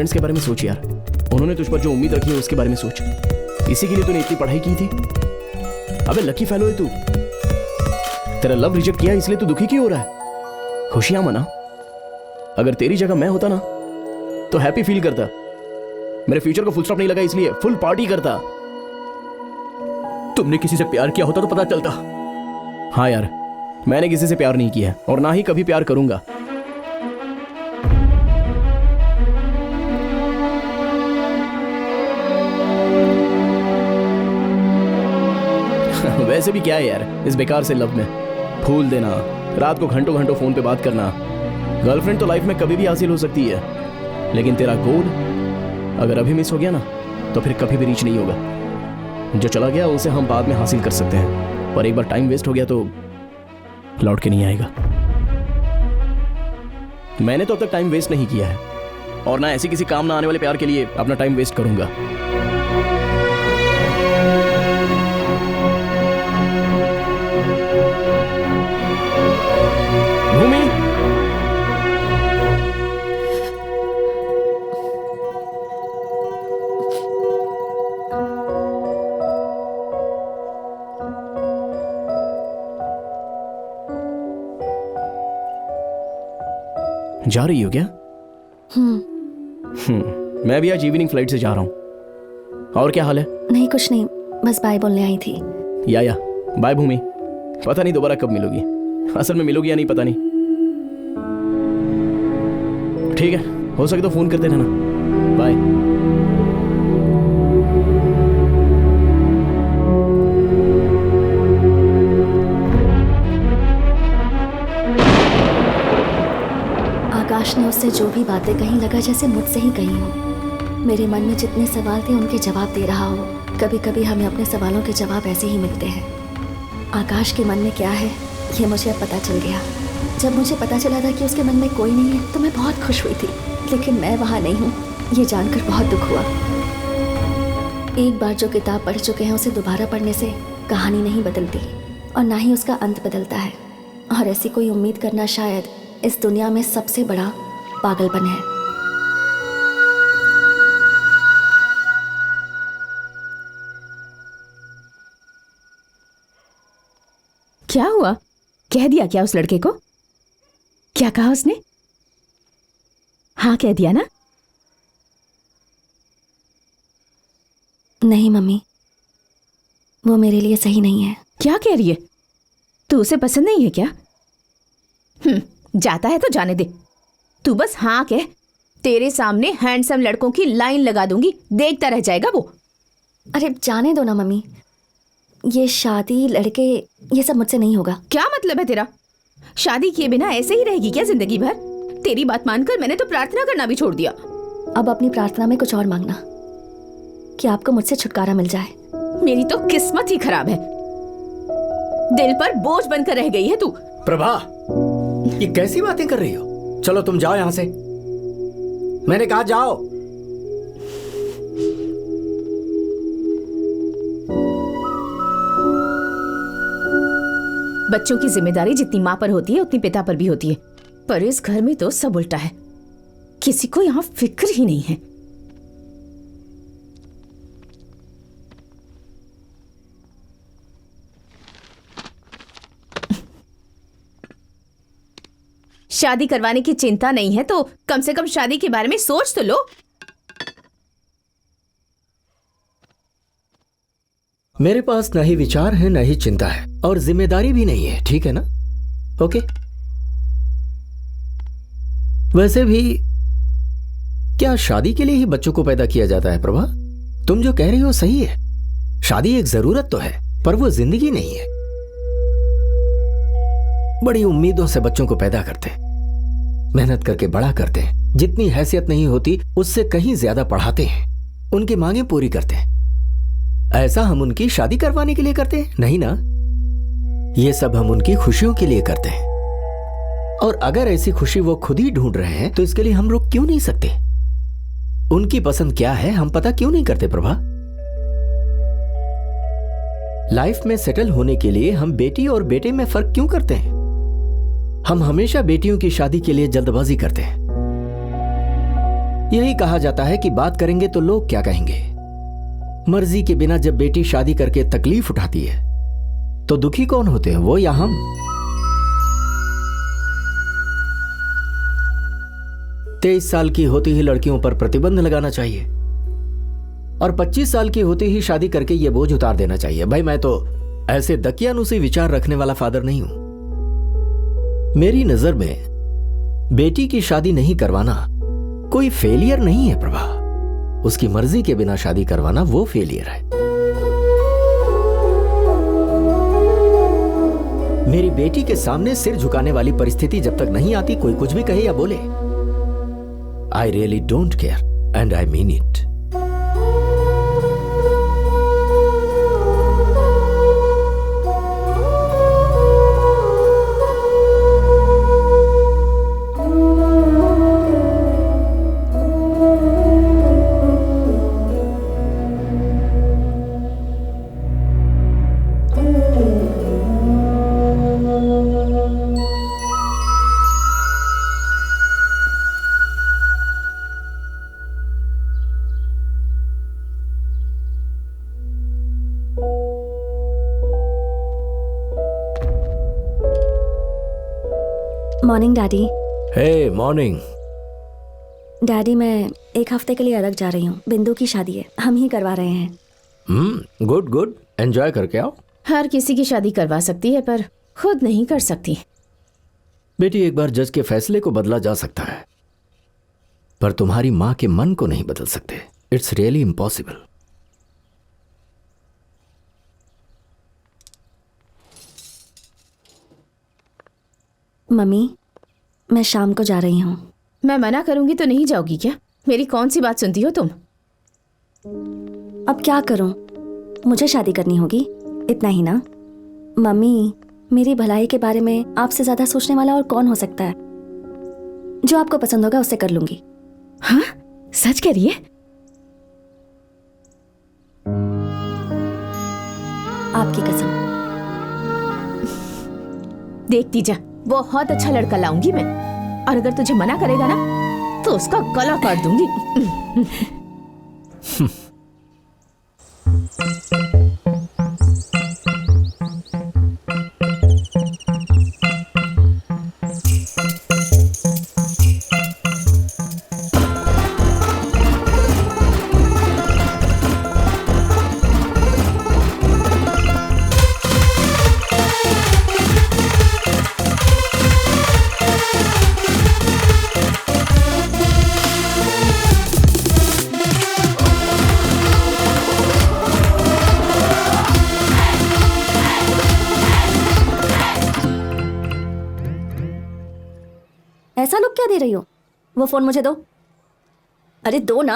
Parents के बारे में सोच यार, उन्होंने तुझ पर जो उम्मीद रखी है उसके बारे में सोच। इसी के लिए तूने इतनी पढ़ाई की थी। अबे लकी फेलो है तू, तेरा लव रिजेक्ट किया इसलिए तू दुखी क्यों हो रहा है? खुशियां मना। अगर तेरी जगह मैं होता ना तो हैप्पी फील करता। मेरे फ्यूचर को फुल स्टॉप नहीं लगा इसलिए फुल पार्टी करता। तुमने किसी से प्यार किया होता तो पता चलता। हाँ यार, मैंने किसी से प्यार नहीं किया और ना ही कभी प्यार करूंगा। वैसे भी क्या है यार इस बेकार से लव में, फूल देना, रात को घंटों घंटों फोन पे बात करना। गर्लफ्रेंड तो लाइफ में कभी भी हासिल हो सकती है, लेकिन तेरा गोल अगर अभी मिस हो गया ना तो फिर कभी भी रीच नहीं होगा। जो चला गया उसे हम बाद में हासिल कर सकते हैं, पर एक बार टाइम वेस्ट हो गया तो लौट के नहीं आएगा। मैंने तो अब तक टाइम वेस्ट नहीं किया है और ना ऐसी किसी काम ना आने वाले प्यार के लिए अपना टाइम वेस्ट करूंगा। भूमि, जा रही हो क्या? मैं भी आज इवनिंग फ्लाइट से जा रहा हूँ। और क्या हाल है? नहीं कुछ नहीं, बस बाय बोलने आई थी। या बाय भूमि। पता नहीं दोबारा कब मिलोगी, असल में मिलोगी या नहीं पता नहीं। ठीक है, हो सके तो फोन करते रहना। बाय। आकाश ने उससे जो भी बातें कही लगा जैसे मुझसे ही कही हो। मेरे मन में जितने सवाल थे उनके जवाब दे रहा हो। कभी कभी हमें अपने सवालों के जवाब ऐसे ही मिलते हैं। आकाश के मन में क्या है ये मुझे अब पता चल गया। जब मुझे पता चला था कि उसके मन में कोई नहीं है तो मैं बहुत खुश हुई थी, लेकिन मैं वहाँ नहीं हूँ ये जानकर बहुत दुख हुआ। एक बार जो किताब पढ़ चुके हैं उसे दोबारा पढ़ने से कहानी नहीं बदलती और ना ही उसका अंत बदलता है। और ऐसी कोई उम्मीद करना शायद इस दुनिया में सबसे बड़ा पागलपन है। क्या हुआ? कह दिया क्या उस लड़के को? क्या कहा उसने? हाँ कह दिया ना? नहीं मम्मी, वो मेरे लिए सही नहीं है। क्या कह रही है? तू उसे पसंद नहीं है क्या? जाता है तो जाने दे। तू बस हाँ कह, तेरे सामने हैंडसम लड़कों की लाइन लगा दूंगी, देखता रह जाएगा वो। अरे जाने दो ना मम्मी, ये शादी लड़के ये सब मुझसे नहीं होगा। क्या मतलब है तेरा? शादी किए बिना ऐसे ही रहेगी क्या जिंदगी भर? तेरी बात मानकर मैंने तो प्रार्थना करना भी छोड़ दिया। अब अपनी प्रार्थना में कुछ और मांगना कि आपको मुझसे छुटकारा मिल जाए। मेरी तो किस्मत ही खराब है, दिल पर बोझ बनकर रह गई है तू। प्रभा, ये कैसी बातें कर रही हो? चलो तुम जाओ यहां से, मैंने कहा जाओ। बच्चों की जिम्मेदारी जितनी माँ पर होती है उतनी पिता पर भी होती है, पर इस घर में तो सब उल्टा है। किसी को यहाँ फिक्र ही नहीं है। शादी करवाने की चिंता नहीं है तो कम से कम शादी के बारे में सोच तो लो। मेरे पास न ही विचार है न ही चिंता है और जिम्मेदारी भी नहीं है, ठीक है ना? ओके। वैसे भी क्या शादी के लिए ही बच्चों को पैदा किया जाता है प्रभा? तुम जो कह रही हो सही है, शादी एक जरूरत तो है पर वो जिंदगी नहीं है। बड़ी उम्मीदों से बच्चों को पैदा करते हैं, मेहनत करके बड़ा करते हैं, जितनी हैसियत नहीं होती उससे कहीं ज्यादा पढ़ाते हैं, उनकी मांगें पूरी करते हैं। ऐसा हम उनकी शादी करवाने के लिए करते हैं? नहीं ना, ये सब हम उनकी खुशियों के लिए करते हैं। और अगर ऐसी खुशी वो खुद ही ढूंढ रहे हैं तो इसके लिए हम रोक क्यों नहीं सकते? उनकी पसंद क्या है हम पता क्यों नहीं करते प्रभा? लाइफ में सेटल होने के लिए हम बेटी और बेटे में फर्क क्यों करते हैं? हम हमेशा बेटियों की शादी के लिए जल्दबाजी करते हैं, यही कहा जाता है कि बात करेंगे तो लोग क्या कहेंगे। मर्जी के बिना जब बेटी शादी करके तकलीफ उठाती है तो दुखी कौन होते हैं, वो या हम? 23 साल की होती ही लड़कियों पर प्रतिबंध लगाना चाहिए और 25 साल की होती ही शादी करके ये बोझ उतार देना चाहिए। भाई मैं तो ऐसे दकियानुसी विचार रखने वाला फादर नहीं हूं। मेरी नजर में बेटी की शादी नहीं करवाना कोई फेलियर नहीं है प्रभा। उसकी मर्जी के बिना शादी करवाना वो फेलियर है। मेरी बेटी के सामने सिर झुकाने वाली परिस्थिति जब तक नहीं आती, कोई कुछ भी कहे या बोले, I really don't care and I mean it. Morning daddy. Hey morning. Daddy मैं एक हफ्ते के लिए अलग जा रही हूँ। बिंदु की शादी है, हम ही करवा रहे हैं। गुड गुड, एंजॉय करके आओ। हर किसी की शादी करवा सकती है पर खुद नहीं कर सकती। बेटी, एक बार जज के फैसले को बदला जा सकता है पर तुम्हारी मां के मन को नहीं बदल सकते। It's really impossible. मम्मी, मैं शाम को जा रही हूँ। मैं मना करूंगी तो नहीं जाओगी क्या? मेरी कौन सी बात सुनती हो तुम? अब क्या करूँ, मुझे शादी करनी होगी, इतना ही ना। मम्मी, मेरी भलाई के बारे में आपसे ज्यादा सोचने वाला और कौन हो सकता है? जो आपको पसंद होगा उससे कर लूंगी। हाँ, सच कह रही है? आपकी कसम। देखती जा, बहुत अच्छा लड़का लाऊंगी मैं, और अगर तुझे मना करेगा ना तो उसका गला काट दूंगी। ऐसा लुक क्या दे रही हो? वो फोन मुझे दो। अरे दो ना।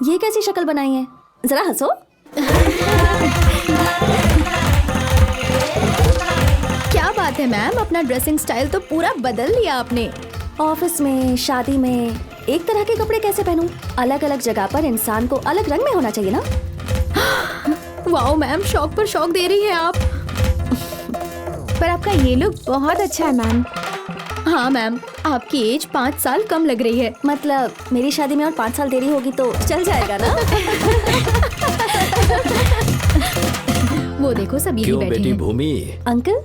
ये कैसी शक्ल बनाई है? जरा हंसो। क्या बात है मैम, अपना ड्रेसिंग स्टाइल तो पूरा बदल लिया आपने। ऑफिस में, शादी में एक तरह के कपड़े कैसे पहनूं? अलग अलग जगह पर इंसान को अलग रंग में होना चाहिए ना। वाओ मैम, शौक पर शौक दे रही है आप। पर आपका ये लुक बहुत अच्छा है मैम। हाँ मैम, आपकी एज 5 साल कम लग रही है। मतलब मेरी शादी में और 5 साल देरी होगी तो चल जाएगा ना। वो देखो सब यही क्यों बैठे बेटी हैं। भूमि, अंकल,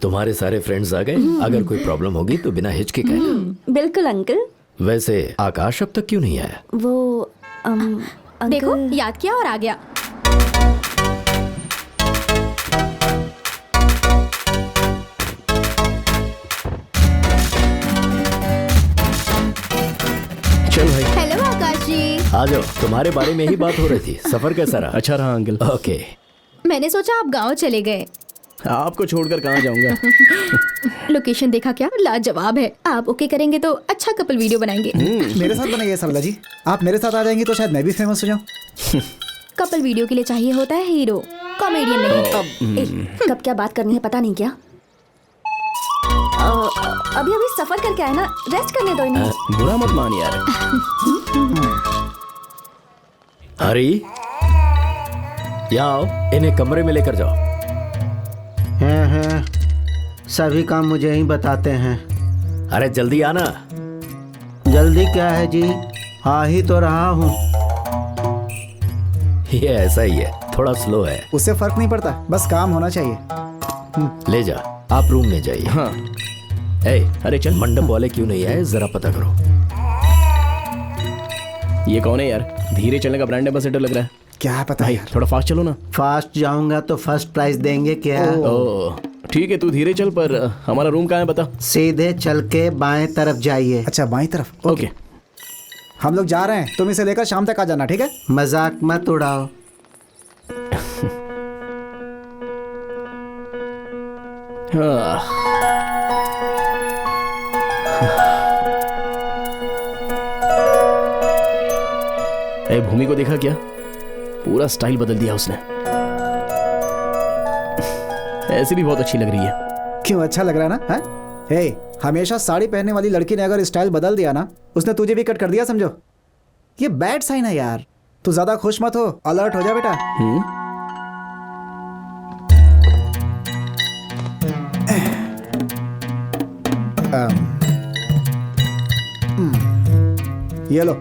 तुम्हारे सारे फ्रेंड्स आ गए? अगर कोई प्रॉब्लम होगी तो बिना हिचके कहना। बिल्कुल अंकल। वैसे आकाश अब तक क्यों नहीं आया? वो अंकल, देखो याद किया और आ गया। चल भाई। हेलो आकाश जी। आ जाओ, तुम्हारे बारे में ही बात हो रही थी। सफर कैसा रहा? अच्छा रहा अंकल। ओके। मैंने सोचा आप गांव चले गए। आपको छोड़कर कहाँ जाऊंगा। लोकेशन देखा क्या? लाजवाब है। आप ओके करेंगे तो अच्छा कपल वीडियो बनाएंगे। मेरे साथ बनाइए सरला जी। आप मेरे साथ आ जाएंगी तो शायद मैं भी फेमस हो जाऊं। कपल वीडियो के लिए चाहिए होता है हीरो, कॉमेडियन नहीं। कब क्या बात करनी है पता नहीं क्या। अभी अभी सफर करके आए ना, रेस्ट करने दो इन्हें। बुरा मत मान यार। हरी, यहाँ आओ, इन्हें कमरे में लेकर जाओ। सभी काम मुझे ही बताते हैं। अरे जल्दी आना। जल्दी क्या है जी, आ ही तो रहा हूँ। ये ऐसा ही है, थोड़ा स्लो है। उससे फर्क नहीं पड़ता, बस काम होना चाहिए। ले जा, आप रूम में जाइए। हाँ। ए, अरे चल। मंडप वाले क्यों नहीं आए, जरा पता करो। ये कौन है यार? धीरे चलने का ब्रांड एम्बेसडर लग रहा है। क्या पता भाई यार। थोड़ा फास्ट चलो ना। फास्ट जाऊंगा तो फर्स्ट प्राइज देंगे क्या? ओ ठीक है, तू धीरे चल, पर हमारा रूम कहाँ है बता। सीधे चल के बाएं तरफ जाइए। अच्छा बाईं तरफ। ओके। हम लोग जा रहे हैं, तुम इसे लेकर शाम तक आ जाना, ठीक है? मजाक मत उड़ाओ। हाँ। ए, भूमि को देखा क्या? पूरा स्टाइल बदल दिया उसने। ऐसी भी बहुत अच्छी लग रही है। क्यों, अच्छा लग रहा है ना? है? हे, हमेशा साड़ी पहनने वाली लड़की ने अगर स्टाइल बदल दिया ना, उसने तुझे भी कट कर दिया समझो। ये बैड साइन है यार। तू ज्यादा खुश मत हो, अलर्ट हो जा बेटा। ये लो,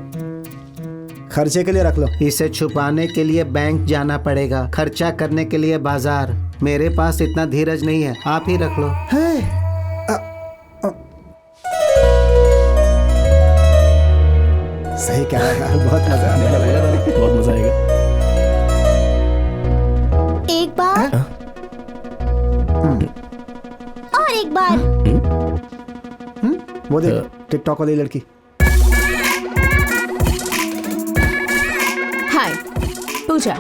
खर्चे के लिए रख लो। इसे छुपाने के लिए बैंक जाना पड़ेगा, खर्चा करने के लिए बाजार। मेरे पास इतना धीरज नहीं है, आप ही रख लो। सही कह रहा है यार, बहुत मजा आने वाला। बहुत मजा आएगा। एक बार और एक बार। वो देख, टिकटॉक वाली लड़की। हाय पूजा।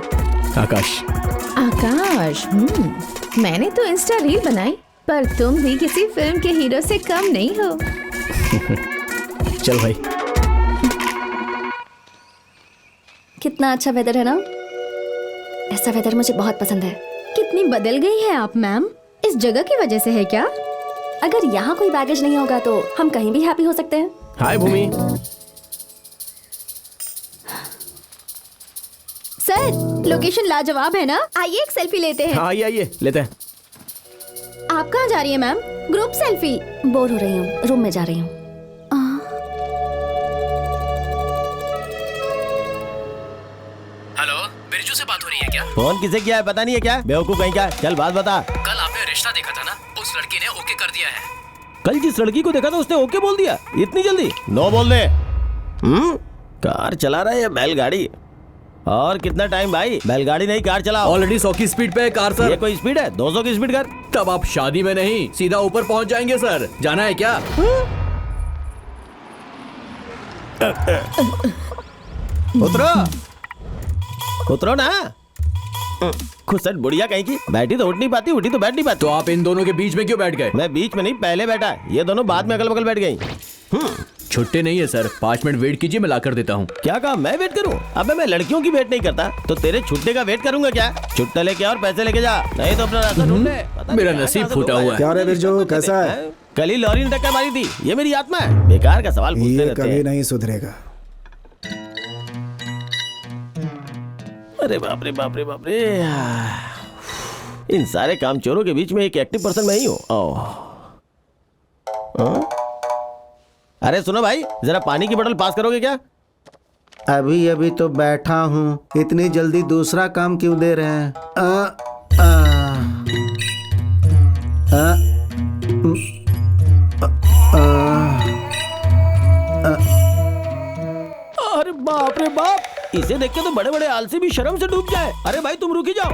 आकाश। आकाश। मैंने तो इंस्टा रील बनाई, पर तुम भी किसी फिल्म के हीरो से कम नहीं हो। चल भाई। कितना अच्छा वेदर है ना? ऐसा वेदर मुझे बहुत पसंद है। कितनी बदल गई है आप मैम, इस जगह की वजह से है क्या? अगर यहाँ कोई बैगेज नहीं होगा तो हम कहीं भी हैप्पी हो सकते हैं। हाय भूमि। सर लोकेशन लाजवाब है ना, आइए एक सेल्फी लेते हैं। हाँ आइए लेते हैं। आप कहाँ जा रही हैं मैम? Group selfie. बोर हो रही हूँ, रूम में जा रही हूँ। हेलो, बिरजू से बात हो रही है क्या? फोन किसे किया है पता नहीं है क्या? बेवकूफ कहीं का, चल बात बता। कल आपने रिश्ता देखा था ना, उस लड़की ने ओके कर दिया है। कल जिस लड़की को देखा था उसने ओके बोल दिया? इतनी जल्दी? नो बोल दे। कार चला रहा है या बैलगाड़ी? और कितना टाइम भाई? बैलगाड़ी नहीं कार चलाओ। ऑलरेडी 100 की स्पीड पे है कार सर। ये कोई स्पीड है? 200 की स्पीड कर। तब आप शादी में नहीं, सीधा ऊपर पहुंच जाएंगे सर। जाना है क्या? उतरो उतरो ना। खुसट बुढ़िया कहीं की, बैठी तो उठ नहीं पाती, उठी तो बैठ नहीं पाती। तो आप इन दोनों के बीच में क्यों बैठ गए? मैं बीच में नहीं, पहले बैठा। ये दोनों बाद में अगल बगल बैठ गई। छुट्टे नहीं है सर, 5 मिनट वेट कीजिए, मैं ला कर देता हूँ। क्या कहा मैं वेट करूं? अबे मैं लड़कियों की वेट नहीं करता, तो तेरे छुट्टे का वेट करूंगा क्या? छुट्टा लेके और पैसे लेके जा, नहीं तो अपना रास्ता ढूंढ ले। पता नहीं मेरा क्या नसीब रास्ता फूटा ढूंढा हुआ है। क्या रे बिरजू, कैसा है? कल ही लॉरी ने धक्का मारी थी, ये मेरी आत्मा है। बेकार का सवाल पूछते ये रहते कभी हैं। नहीं सुधरेगा। अरे बाप रे बाप रे बाप रे। इन सारे काम चोरों के बीच में एक एक्टिव पर्सन मैं ही हूँ। अरे सुनो भाई, जरा पानी की बोतल पास करोगे क्या? अभी अभी तो बैठा हूँ, इतनी जल्दी दूसरा काम क्यों दे रहे हैं? अरे बाप रे बाप, इसे देख के तो बड़े बड़े आलसी भी शर्म से डूब जाए। अरे भाई तुम रुक ही जाओ,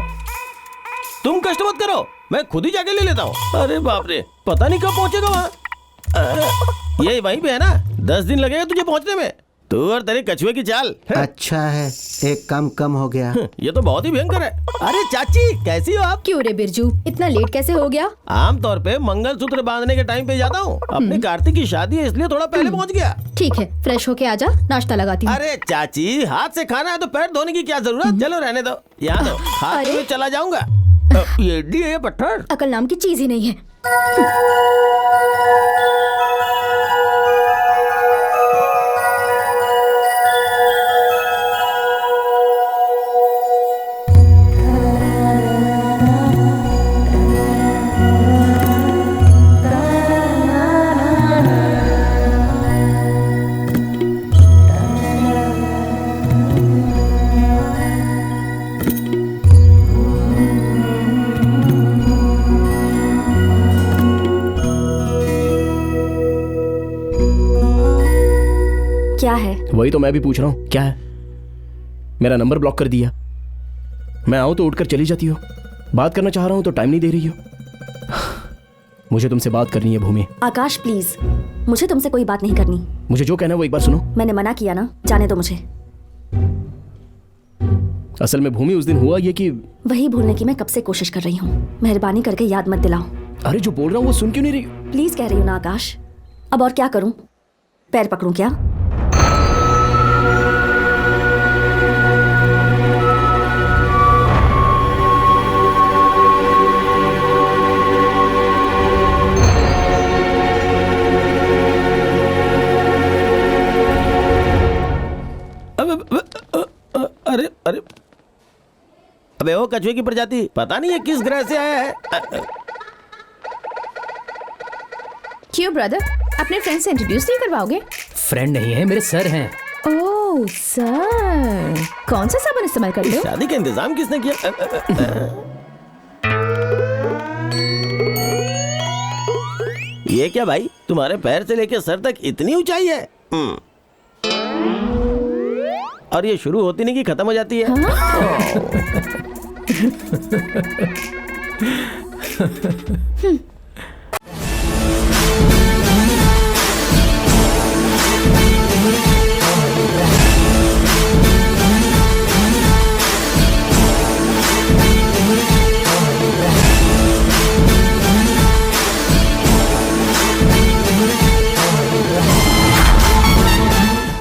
तुम कष्ट मत करो, मैं खुद ही जाके ले लेता हूँ। अरे बाप रे, पता नहीं कब पहुंचेगा वहाँ। ये वहीं पे है ना? 10 दिन लगेगा तुझे पहुंचने में। तू और तेरे कछुए की चाल। अच्छा है, एक काम कम हो गया। ये तो बहुत ही भयंकर है। अरे चाची कैसी हो आप? क्यों रे बिरजू, इतना लेट कैसे हो गया? आमतौर पे मंगलसूत्र बांधने के टाइम पे जाता हूँ, अपने कार्तिक की शादी है इसलिए थोड़ा पहले पहुँच गया। ठीक है, फ्रेश होके आजा, नाश्ता लगाती हूँ। अरे चाची, हाथ से खाना है तो पैर धोने की क्या जरूरत? चलो रहने दो, यहाँ दो, हाथ अरे। में चला जाऊंगा। ये इडली है या पत्थर? अकल नाम की चीज ही नहीं है। क्या है? वही तो मैं भी पूछ रहा हूँ, क्या है? मेरा नंबर ब्लॉक कर दिया। मैं आऊँ तो उठकर चली जाती हो, बात करना चाह रहा हूँ तो टाइम नहीं दे रही हो। मुझे तुमसे बात करनी है भूमि। आकाश प्लीज, मुझे तुमसे कोई बात नहीं करनी। मुझे जो कहना है वो एक बार सुनो। मैंने मना किया ना, जाने दो मुझे। असल में भूमि उस दिन हुआ ये कि वही भूलने की मैं कब से कोशिश कर रही हूँ। मेहरबानी करके याद मत दिलाओ। अरे जो बोल रहा हूँ वो सुन क्यों नहीं रही? प्लीज कह रही हूँ ना आकाश। अब और क्या करूँ? पैर पकड़ूं क्या? अरे अरे अबे वो कछुए की प्रजाति पता नहीं है किस ग्रह से आया है। क्यों ब्रदर, अपने फ्रेंड से इंट्रोड्यूस नहीं करवाओगे? फ्रेंड नहीं है, मेरे सर हैं। ओह सर, कौन सा साबुन इस्तेमाल करते हो? शादी का इंतजाम किसने किया? ये क्या भाई, तुम्हारे पैर से लेकर सर तक इतनी ऊंचाई है? और ये शुरू होती नहीं कि खत्म हो जाती है।